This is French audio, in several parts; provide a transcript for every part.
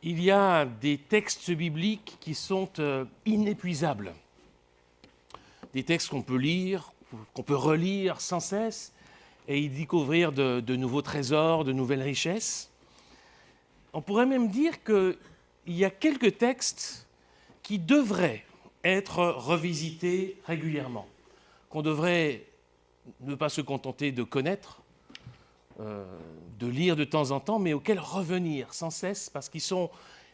Il y a des textes bibliques qui sont inépuisables. Des textes qu'on peut lire, qu'on peut relire sans cesse et y découvrir de nouveaux trésors, de nouvelles richesses. On pourrait même dire qu'il y a quelques textes qui devraient être revisités régulièrement, qu'on devrait ne pas se contenter de connaître, de lire de temps en temps, mais auxquels revenir sans cesse parce qu'ils sont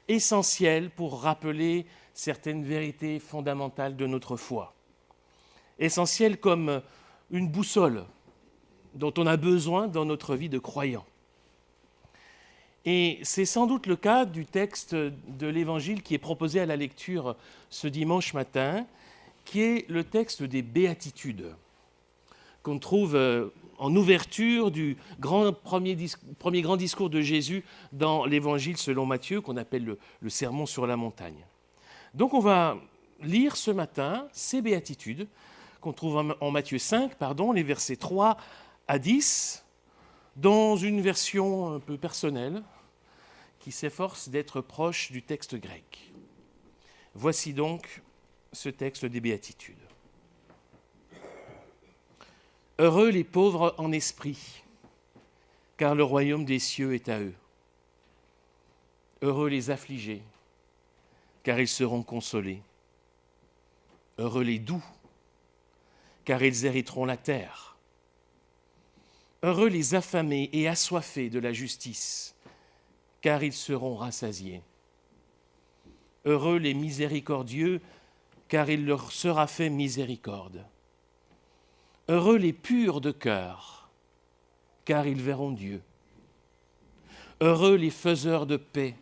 essentiels pour rappeler certaines vérités fondamentales de notre foi. Essentiels comme une boussole dont on a besoin dans notre vie de croyant. Et c'est sans doute le cas du texte de l'Évangile qui est proposé à la lecture ce dimanche matin, qui est le texte des Béatitudes, qu'on trouve en ouverture du premier grand discours de Jésus dans l'Évangile selon Matthieu, qu'on appelle le Sermon sur la montagne. Donc on va lire ce matin ces Béatitudes, qu'on trouve en Matthieu 5, les versets 3 à 10, dans une version un peu personnelle, qui s'efforce d'être proche du texte grec. Voici donc ce texte des Béatitudes. Heureux les pauvres en esprit, car le royaume des cieux est à eux. Heureux les affligés, car ils seront consolés. Heureux les doux, car ils hériteront la terre. Heureux les affamés et assoiffés de la justice, car ils seront rassasiés. Heureux les miséricordieux, car il leur sera fait miséricorde. Heureux les purs de cœur, car ils verront Dieu. Heureux les faiseurs de paix,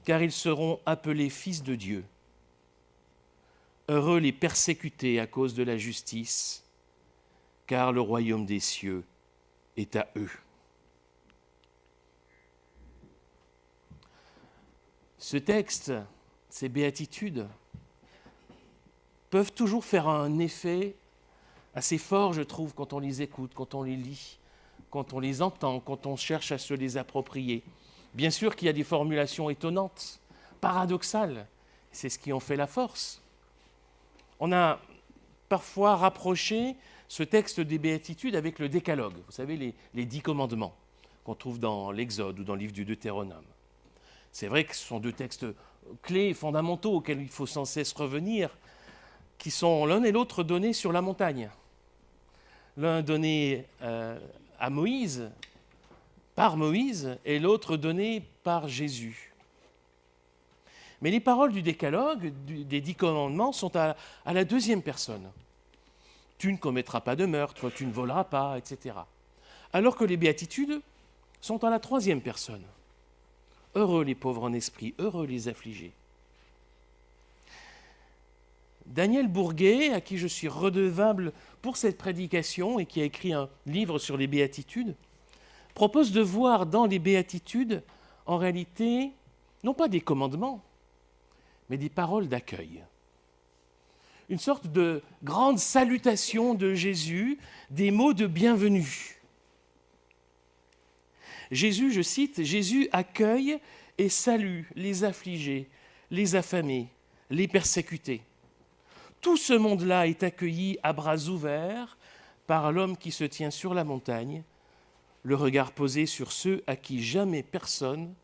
car ils seront appelés fils de Dieu. Heureux les persécutés à cause de la justice, car le royaume des cieux est à eux. Ce texte, ces béatitudes, peuvent toujours faire un effet assez fort, je trouve, quand on les écoute, quand on les lit, quand on les entend, quand on cherche à se les approprier. Bien sûr qu'il y a des formulations étonnantes, paradoxales, c'est ce qui en fait la force. On a parfois rapproché ce texte des Béatitudes avec le Décalogue, vous savez, les 10 commandements qu'on trouve dans l'Exode ou dans le livre du Deutéronome. C'est vrai que ce sont deux textes clés, fondamentaux, auxquels il faut sans cesse revenir, qui sont l'un et l'autre donnés sur la montagne. L'un donné à Moïse, par Moïse, et l'autre donné par Jésus. Mais les paroles du Décalogue, des 10 commandements, sont à la deuxième personne. Tu ne commettras pas de meurtre, tu ne voleras pas, etc. Alors que les béatitudes sont à la troisième personne. Heureux les pauvres en esprit, heureux les affligés. Daniel Bourguet, à qui je suis redevable pour cette prédication et qui a écrit un livre sur les béatitudes, propose de voir dans les béatitudes, en réalité, non pas des commandements, mais des paroles d'accueil. Une sorte de grande salutation de Jésus, des mots de bienvenue. Jésus, je cite, « Jésus accueille et salue les affligés, les affamés, les persécutés. Tout ce monde-là est accueilli à bras ouverts par l'homme qui se tient sur la montagne, le regard posé sur ceux à qui jamais personne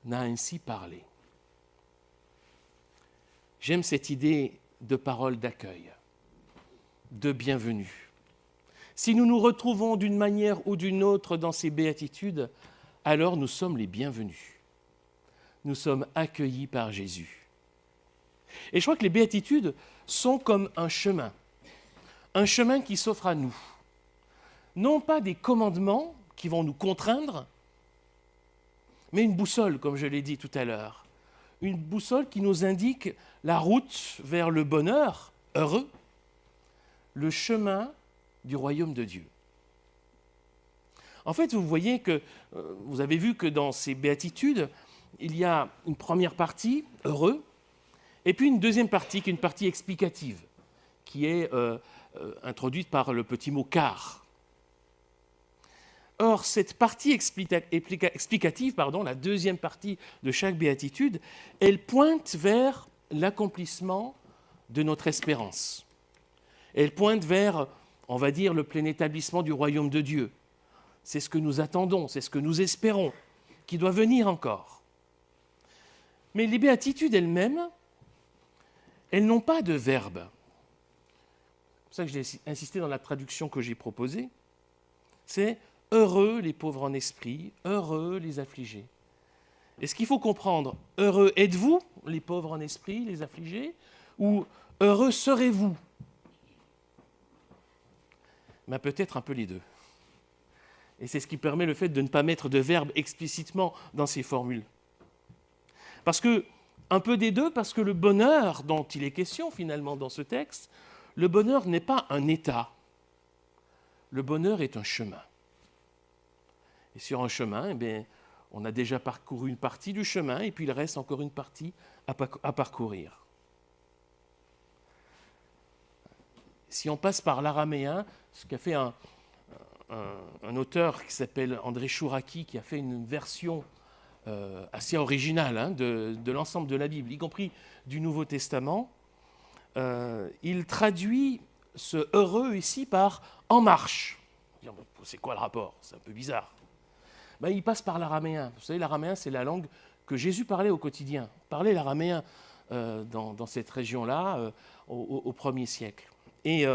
n'a ainsi parlé. » J'aime cette idée de parole d'accueil, de bienvenue. Si nous nous retrouvons d'une manière ou d'une autre dans ces béatitudes, alors nous sommes les bienvenus. Nous sommes accueillis par Jésus. Et je crois que les béatitudes sont comme un chemin qui s'offre à nous. Non pas des commandements qui vont nous contraindre, mais une boussole, comme je l'ai dit tout à l'heure. Une boussole qui nous indique la route vers le bonheur, heureux, le chemin du royaume de Dieu. En fait, vous avez vu que dans ces béatitudes, il y a une première partie, heureux, et puis une deuxième partie, qui est une partie explicative, qui est introduite par le petit mot « car ». Or, cette partie explicative, la deuxième partie de chaque béatitude, elle pointe vers l'accomplissement de notre espérance. Elle pointe vers, on va dire, le plein établissement du royaume de Dieu. C'est ce que nous attendons, c'est ce que nous espérons, qui doit venir encore. Mais les béatitudes elles-mêmes, elles n'ont pas de verbe. C'est pour ça que j'ai insisté dans la traduction que j'ai proposée. C'est « heureux les pauvres en esprit, heureux les affligés ». Est-ce qu'il faut comprendre « heureux êtes-vous les pauvres en esprit, les affligés » ou « heureux serez-vous » ? Ben, peut-être un peu les deux. Et c'est ce qui permet le fait de ne pas mettre de verbe explicitement dans ces formules. Parce que, un peu des deux, parce que le bonheur dont il est question finalement dans ce texte, le bonheur n'est pas un état. Le bonheur est un chemin. Et sur un chemin, eh bien, on a déjà parcouru une partie du chemin et puis il reste encore une partie à parcourir. Si on passe par l'araméen, ce qu'a fait un auteur qui s'appelle André Chouraki, qui a fait une version assez originale de l'ensemble de la Bible, y compris du Nouveau Testament, il traduit ce « heureux » ici par « en marche ». C'est quoi le rapport? C'est un peu bizarre. Ben, il passe par l'araméen. Vous savez, l'araméen, c'est la langue que Jésus parlait au quotidien. Il parlait l'araméen dans cette région-là au 1er siècle. Et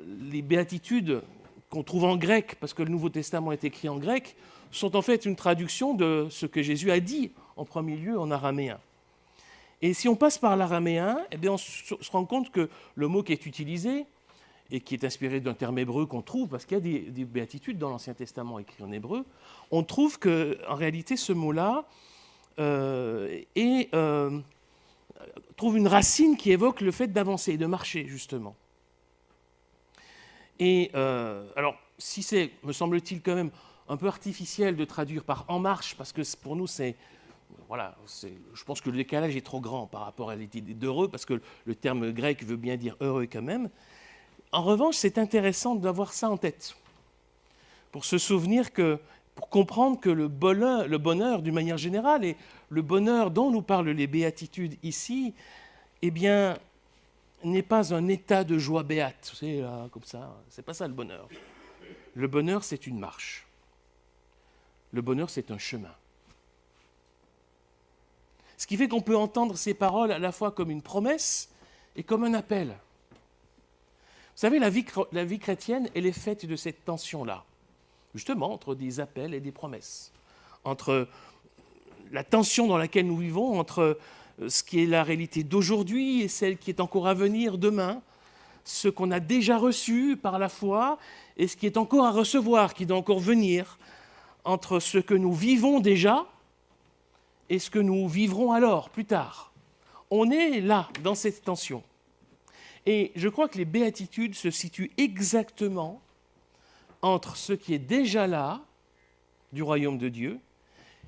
les béatitudes qu'on trouve en grec, parce que le Nouveau Testament est écrit en grec, sont en fait une traduction de ce que Jésus a dit en premier lieu en araméen. Et si on passe par l'araméen, eh bien on se rend compte que le mot qui est utilisé, et qui est inspiré d'un terme hébreu qu'on trouve, parce qu'il y a des béatitudes dans l'Ancien Testament écrites en hébreu, on trouve qu'en réalité ce mot-là trouve une racine qui évoque le fait d'avancer, de marcher justement. Et alors, si c'est, me semble-t-il quand même, un peu artificiel de traduire par « en marche », parce que pour nous, je pense que le décalage est trop grand par rapport à l'idée d'heureux, parce que le terme grec veut bien dire heureux quand même. En revanche, c'est intéressant d'avoir ça en tête, pour se souvenir pour comprendre que le bonheur, d'une manière générale, et le bonheur dont nous parlent les béatitudes ici, eh bien, n'est pas un état de joie béate, c'est comme ça, c'est pas ça le bonheur. Le bonheur, c'est une marche. Le bonheur, c'est un chemin. Ce qui fait qu'on peut entendre ces paroles à la fois comme une promesse et comme un appel. Vous savez, la vie chrétienne, elle est faite de cette tension-là, justement, entre des appels et des promesses, entre la tension dans laquelle nous vivons, entre ce qui est la réalité d'aujourd'hui et celle qui est encore à venir demain, ce qu'on a déjà reçu par la foi et ce qui est encore à recevoir, qui doit encore venir, entre ce que nous vivons déjà et ce que nous vivrons alors, plus tard. On est là, dans cette tension. Et je crois que les béatitudes se situent exactement entre ce qui est déjà là, du royaume de Dieu,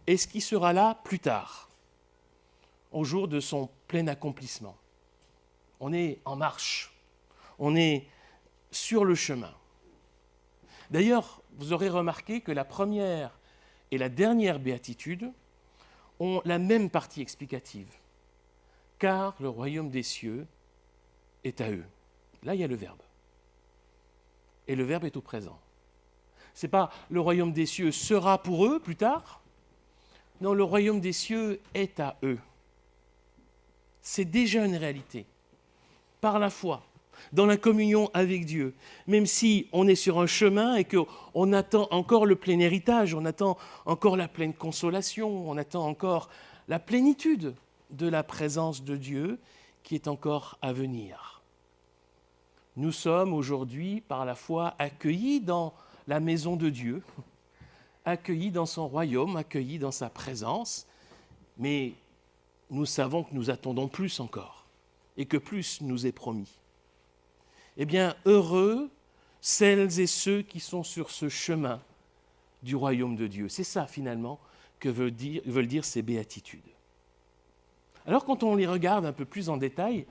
et ce qui sera là plus tard, au jour de son plein accomplissement. On est en marche, on est sur le chemin. D'ailleurs, vous aurez remarqué que la première et la dernière béatitude ont la même partie explicative. Car le royaume des cieux est à eux. Là, il y a le verbe. Et le verbe est au présent. Ce n'est pas le royaume des cieux sera pour eux plus tard. Non, le royaume des cieux est à eux. C'est déjà une réalité. Par la foi, dans la communion avec Dieu, même si on est sur un chemin et qu'on attend encore le plein héritage, on attend encore la pleine consolation, on attend encore la plénitude de la présence de Dieu qui est encore à venir. Nous sommes aujourd'hui, par la foi, accueillis dans la maison de Dieu, accueillis dans son royaume, accueillis dans sa présence, mais nous savons que nous attendons plus encore et que plus nous est promis. Eh bien, heureux celles et ceux qui sont sur ce chemin du royaume de Dieu. C'est ça, finalement, que veulent dire ces béatitudes. Alors, quand on les regarde un peu plus en détail,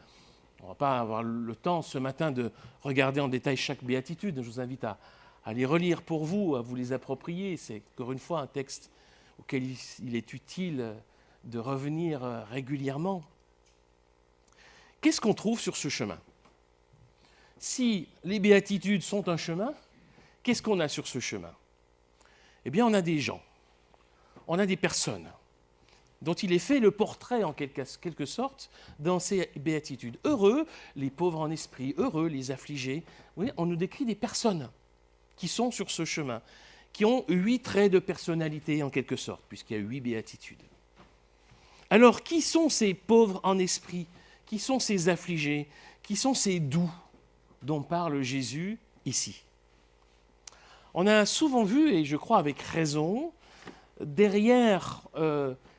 on ne va pas avoir le temps ce matin de regarder en détail chaque béatitude, je vous invite à les relire pour vous, à vous les approprier. C'est encore une fois un texte auquel il est utile de revenir régulièrement. Qu'est-ce qu'on trouve sur ce chemin? Si les béatitudes sont un chemin, qu'est-ce qu'on a sur ce chemin? Eh bien, on a des gens, on a des personnes dont il est fait le portrait en quelque sorte dans ces béatitudes. Heureux les pauvres en esprit, heureux les affligés. Oui, on nous décrit des personnes qui sont sur ce chemin, qui ont 8 traits de personnalité en quelque sorte, puisqu'il y a 8 béatitudes. Alors, qui sont ces pauvres en esprit? Qui sont ces affligés? Qui sont ces doux dont parle Jésus ici? On a souvent vu, et je crois avec raison, derrière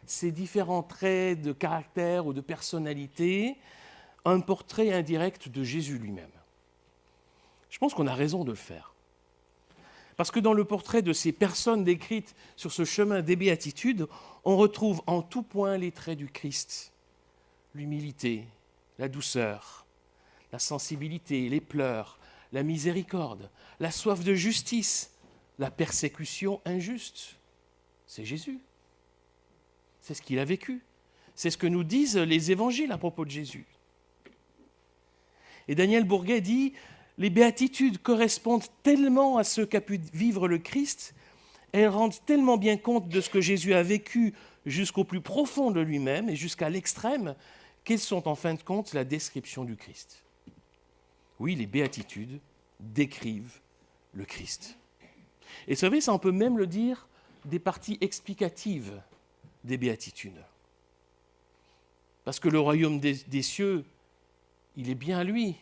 ces différents traits de caractère ou de personnalité, un portrait indirect de Jésus lui-même. Je pense qu'on a raison de le faire. Parce que dans le portrait de ces personnes décrites sur ce chemin des béatitudes, on retrouve en tout point les traits du Christ. L'humilité, la douceur, la sensibilité, les pleurs, la miséricorde, la soif de justice, la persécution injuste. C'est Jésus. C'est ce qu'il a vécu. C'est ce que nous disent les évangiles à propos de Jésus. Et Daniel Bourguet dit « Les béatitudes correspondent tellement à ce qu'a pu vivre le Christ, elles rendent tellement bien compte de ce que Jésus a vécu jusqu'au plus profond de lui-même et jusqu'à l'extrême, qu'elles sont en fin de compte la description du Christ. » Oui, les béatitudes décrivent le Christ. Et vous savez, ça on peut même le dire des parties explicatives des béatitudes. Parce que le royaume des cieux, il est bien à lui,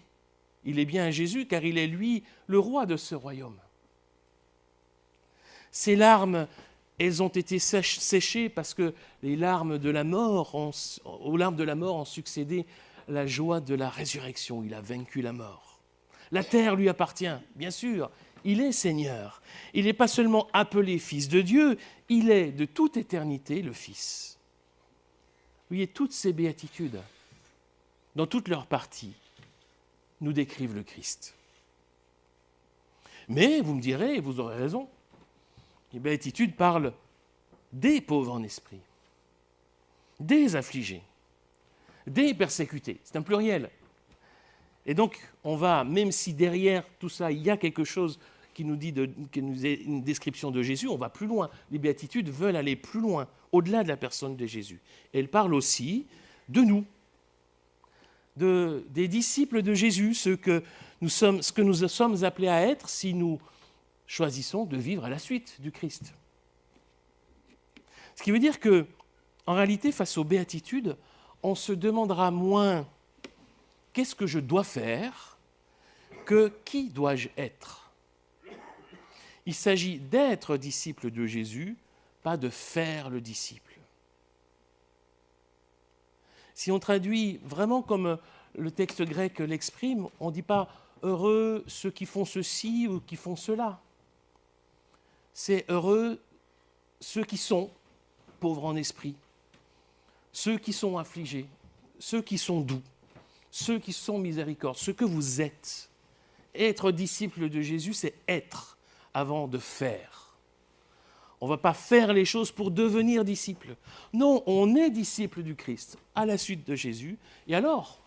il est bien à Jésus, car il est lui le roi de ce royaume. Ces larmes, elles ont été séchées parce que aux larmes de la mort ont succédé la joie de la résurrection. Il a vaincu la mort. La terre lui appartient, bien sûr. Il est Seigneur. Il n'est pas seulement appelé Fils de Dieu, il est de toute éternité le Fils. Vous voyez, toutes ces béatitudes, dans toutes leurs parties, nous décrivent le Christ. Mais, vous me direz, et vous aurez raison, les béatitudes parlent des pauvres en esprit, des affligés, des persécutés. C'est un pluriel. Et donc, on va, même si derrière tout ça, il y a quelque chose qui nous est une description de Jésus, on va plus loin. Les béatitudes veulent aller plus loin, au-delà de la personne de Jésus. Et elles parlent aussi de nous, des disciples de Jésus, ce que nous sommes appelés à être si nous choisissons de vivre à la suite du Christ. Ce qui veut dire que, en réalité, face aux béatitudes, on se demandera moins qu'est-ce que je dois faire que qui dois-je être. Il s'agit d'être disciple de Jésus, pas de faire le disciple. Si on traduit vraiment comme le texte grec l'exprime, on ne dit pas « heureux ceux qui font ceci ou qui font cela ». C'est heureux ceux qui sont pauvres en esprit, ceux qui sont affligés, ceux qui sont doux, ceux qui sont miséricordes, ce que vous êtes. Être disciple de Jésus, c'est être avant de faire. On ne va pas faire les choses pour devenir disciple. Non, on est disciple du Christ à la suite de Jésus. Et alors,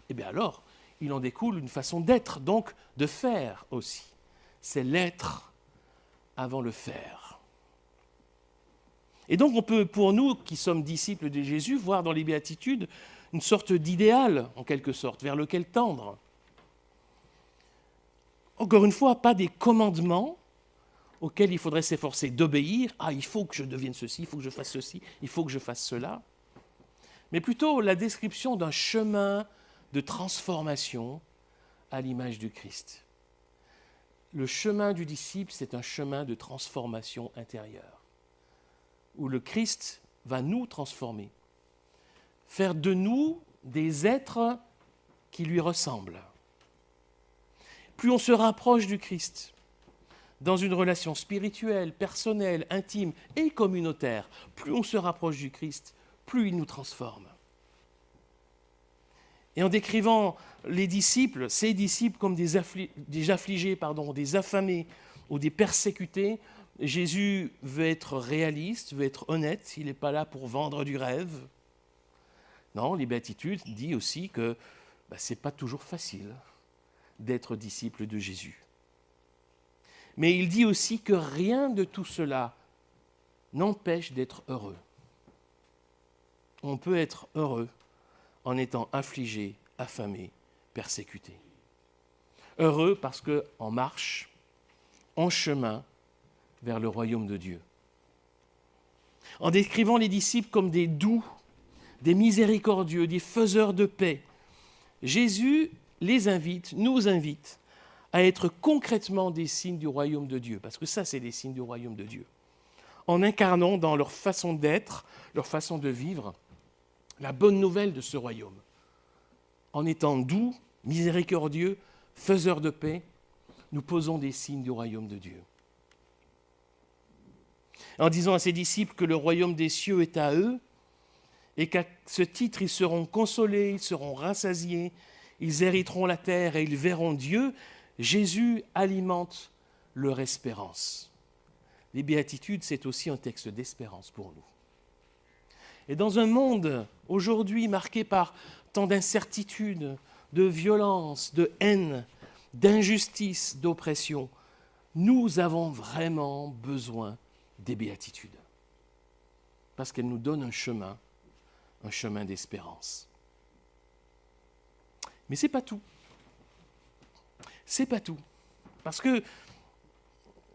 il en découle une façon d'être, donc de faire aussi. C'est l'être avant le faire. Et donc on peut, pour nous qui sommes disciples de Jésus, voir dans les béatitudes une sorte d'idéal, en quelque sorte, vers lequel tendre. Encore une fois, pas des commandements auxquels il faudrait s'efforcer d'obéir. Ah, il faut que je devienne ceci, il faut que je fasse ceci, il faut que je fasse cela. Mais plutôt la description d'un chemin de transformation à l'image du Christ. Le chemin du disciple, c'est un chemin de transformation intérieure, où le Christ va nous transformer, faire de nous des êtres qui lui ressemblent. Plus on se rapproche du Christ, dans une relation spirituelle, personnelle, intime et communautaire, plus on se rapproche du Christ, plus il nous transforme. Et en décrivant les disciples, ces disciples comme des affligés, des affamés, ou des persécutés, Jésus veut être réaliste, veut être honnête, il n'est pas là pour vendre du rêve. Non, les Béatitudes disent aussi que ce n'est pas toujours facile d'être disciple de Jésus. Mais il dit aussi que rien de tout cela n'empêche d'être heureux. On peut être heureux en étant affligé, affamé, persécuté. Heureux parce qu'en marche, en chemin vers le royaume de Dieu. En décrivant les disciples comme des doux, des miséricordieux, des faiseurs de paix, Jésus les invite, nous invite à être concrètement des signes du royaume de Dieu, parce que ça, c'est des signes du royaume de Dieu, en incarnant dans leur façon d'être, leur façon de vivre, la bonne nouvelle de ce royaume, en étant doux, miséricordieux, faiseurs de paix, nous posons des signes du royaume de Dieu. En disant à ses disciples que le royaume des cieux est à eux, et qu'à ce titre, ils seront consolés, ils seront rassasiés, ils hériteront la terre et ils verront Dieu, Jésus alimente leur espérance. Les béatitudes, c'est aussi un texte d'espérance pour nous. Et dans un monde aujourd'hui marqué par tant d'incertitudes, de violence, de haine, d'injustice, d'oppression, nous avons vraiment besoin des béatitudes. Parce qu'elles nous donnent un chemin d'espérance. Mais ce n'est pas tout. C'est pas tout. Parce que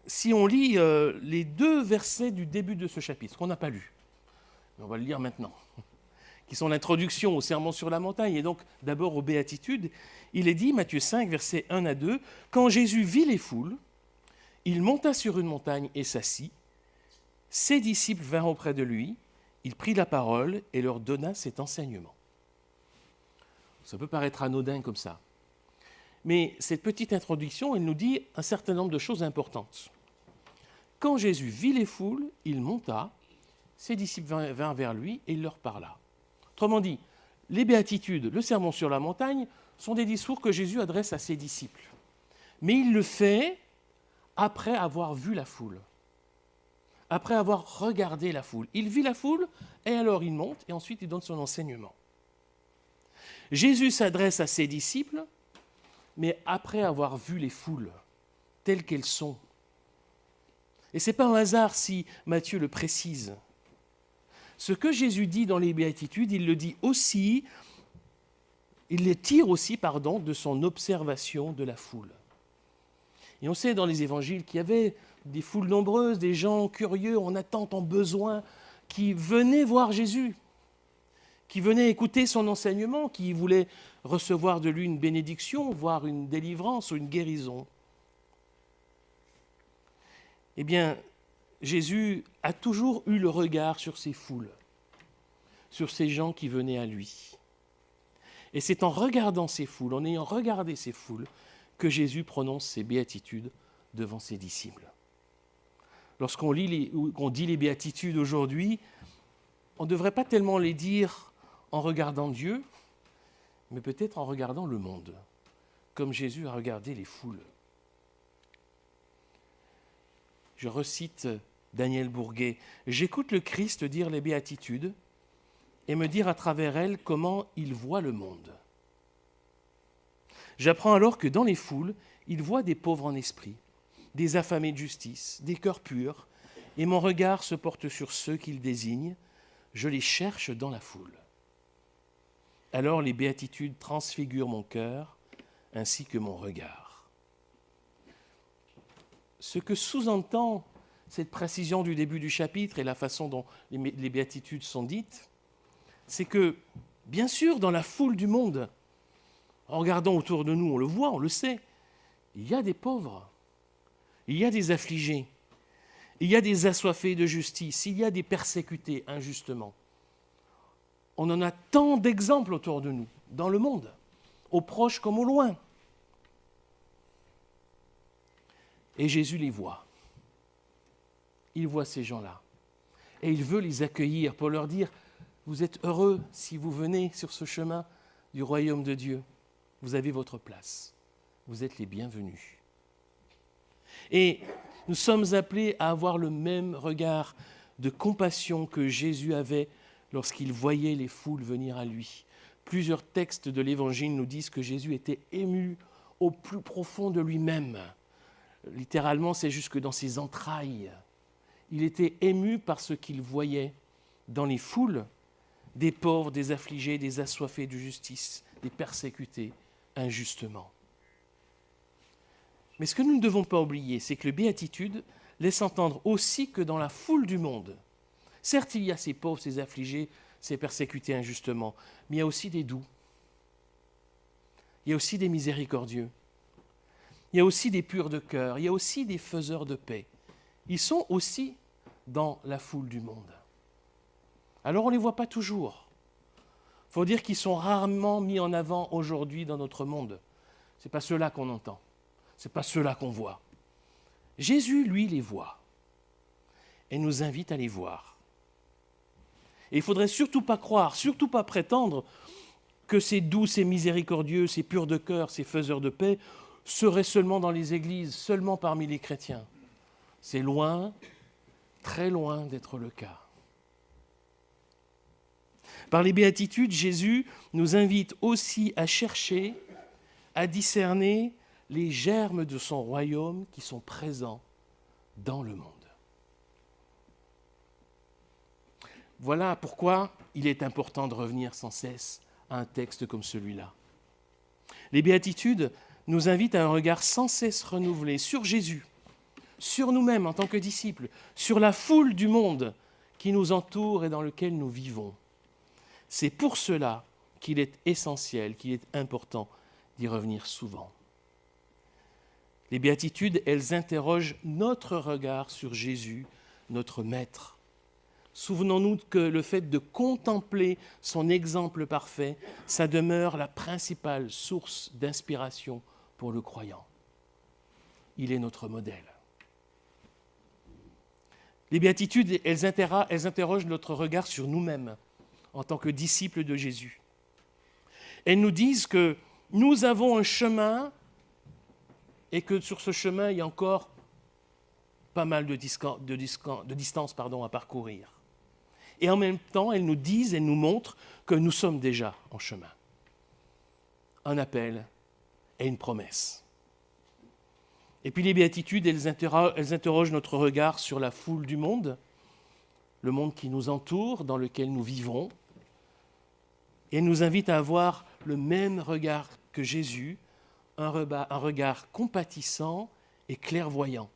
si on lit les 2 versets du début de ce chapitre, qu'on n'a pas lu, on va le lire maintenant, qui sont l'introduction au sermon sur la montagne, et donc d'abord aux béatitudes, il est dit, Matthieu 5, versets 1 à 2, « Quand Jésus vit les foules, il monta sur une montagne et s'assit. Ses disciples vinrent auprès de lui, il prit la parole et leur donna cet enseignement. » Ça peut paraître anodin comme ça. Mais cette petite introduction, elle nous dit un certain nombre de choses importantes. Quand Jésus vit les foules, il monta, ses disciples vinrent vers lui et il leur parla. Autrement dit, les béatitudes, le sermon sur la montagne, sont des discours que Jésus adresse à ses disciples. Mais il le fait après avoir vu la foule, après avoir regardé la foule. Il vit la foule et alors il monte et ensuite il donne son enseignement. Jésus s'adresse à ses disciples, mais après avoir vu les foules telles qu'elles sont. Et ce n'est pas un hasard si Matthieu le précise. Ce que Jésus dit dans les Béatitudes, il le dit aussi, il les tire aussi, de son observation de la foule. Et on sait dans les évangiles qu'il y avait des foules nombreuses, des gens curieux, en attente, en besoin, qui venaient voir Jésus, qui venaient écouter son enseignement, qui voulaient recevoir de lui une bénédiction, voire une délivrance ou une guérison. Eh bien, Jésus a toujours eu le regard sur ces foules, sur ces gens qui venaient à lui. Et c'est en regardant ces foules, en ayant regardé ces foules, que Jésus prononce ses béatitudes devant ses disciples. Lorsqu'on dit les béatitudes aujourd'hui, on ne devrait pas tellement les dire en regardant Dieu, mais peut-être en regardant le monde, comme Jésus a regardé les foules. Je recite Daniel Bourguet, « J'écoute le Christ dire les béatitudes et me dire à travers elles comment il voit le monde. J'apprends alors que dans les foules, il voit des pauvres en esprit, des affamés de justice, des cœurs purs, et mon regard se porte sur ceux qu'il désigne, je les cherche dans la foule. Alors les béatitudes transfigurent mon cœur ainsi que mon regard. » Ce que sous-entend cette précision du début du chapitre et la façon dont les béatitudes sont dites, c'est que, bien sûr, dans la foule du monde, en regardant autour de nous, on le voit, on le sait, il y a des pauvres, il y a des affligés, il y a des assoiffés de justice, il y a des persécutés injustement. On en a tant d'exemples autour de nous, dans le monde, aux proches comme au loin. Et Jésus les voit. Il voit ces gens-là. Et il veut les accueillir pour leur dire, vous êtes heureux si vous venez sur ce chemin du royaume de Dieu. Vous avez votre place. Vous êtes les bienvenus. Et nous sommes appelés à avoir le même regard de compassion que Jésus avait lorsqu'il voyait les foules venir à lui. Plusieurs textes de l'Évangile nous disent que Jésus était ému au plus profond de lui-même. Littéralement, c'est jusque dans ses entrailles. Il était ému par ce qu'il voyait dans les foules, des pauvres, des affligés, des assoiffés de justice, des persécutés injustement. Mais ce que nous ne devons pas oublier, c'est que les béatitudes laissent entendre aussi que dans la foule du monde, certes il y a ces pauvres, ces affligés, ces persécutés injustement, mais il y a aussi des doux, il y a aussi des miséricordieux, il y a aussi des purs de cœur, il y a aussi des faiseurs de paix. Ils sont aussi dans la foule du monde. Alors on ne les voit pas toujours. Il faut dire qu'ils sont rarement mis en avant aujourd'hui dans notre monde. Ce n'est pas ceux-là qu'on entend, ce n'est pas ceux-là qu'on voit. Jésus, lui, les voit et nous invite à les voir. Et il ne faudrait surtout pas croire, surtout pas prétendre que ces doux, ces miséricordieux, ces purs de cœur, ces faiseurs de paix seraient seulement dans les églises, seulement parmi les chrétiens. C'est loin, très loin d'être le cas. Par les béatitudes, Jésus nous invite aussi à chercher, à discerner les germes de son royaume qui sont présents dans le monde. Voilà pourquoi il est important de revenir sans cesse à un texte comme celui-là. Les béatitudes nous invitent à un regard sans cesse renouvelé sur Jésus, sur nous-mêmes en tant que disciples, sur la foule du monde qui nous entoure et dans lequel nous vivons. C'est pour cela qu'il est essentiel, qu'il est important d'y revenir souvent. Les béatitudes, elles interrogent notre regard sur Jésus, notre Maître. Souvenons-nous que le fait de contempler son exemple parfait, ça demeure la principale source d'inspiration pour le croyant. Il est notre modèle. Les béatitudes, elles interrogent notre regard sur nous-mêmes en tant que disciples de Jésus. Elles nous disent que nous avons un chemin et que sur ce chemin, il y a encore pas mal de distance à parcourir. Et en même temps, elles nous disent, elles nous montrent que nous sommes déjà en chemin. Un appel et une promesse. Et puis les béatitudes, elles interrogent notre regard sur la foule du monde, le monde qui nous entoure, dans lequel nous vivons, et elles nous invitent à avoir le même regard que Jésus, un regard compatissant et clairvoyant,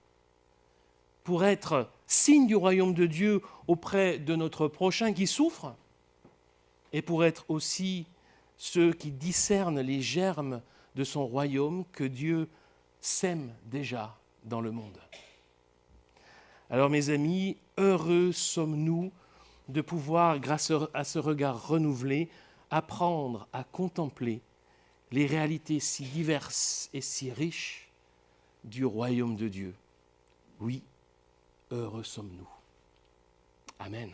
pour être signe du royaume de Dieu auprès de notre prochain qui souffre, et pour être aussi ceux qui discernent les germes de son royaume que Dieu sème déjà dans le monde. Alors mes amis, heureux sommes-nous de pouvoir, grâce à ce regard renouvelé, apprendre à contempler les réalités si diverses et si riches du royaume de Dieu. Oui, heureux sommes-nous. Amen.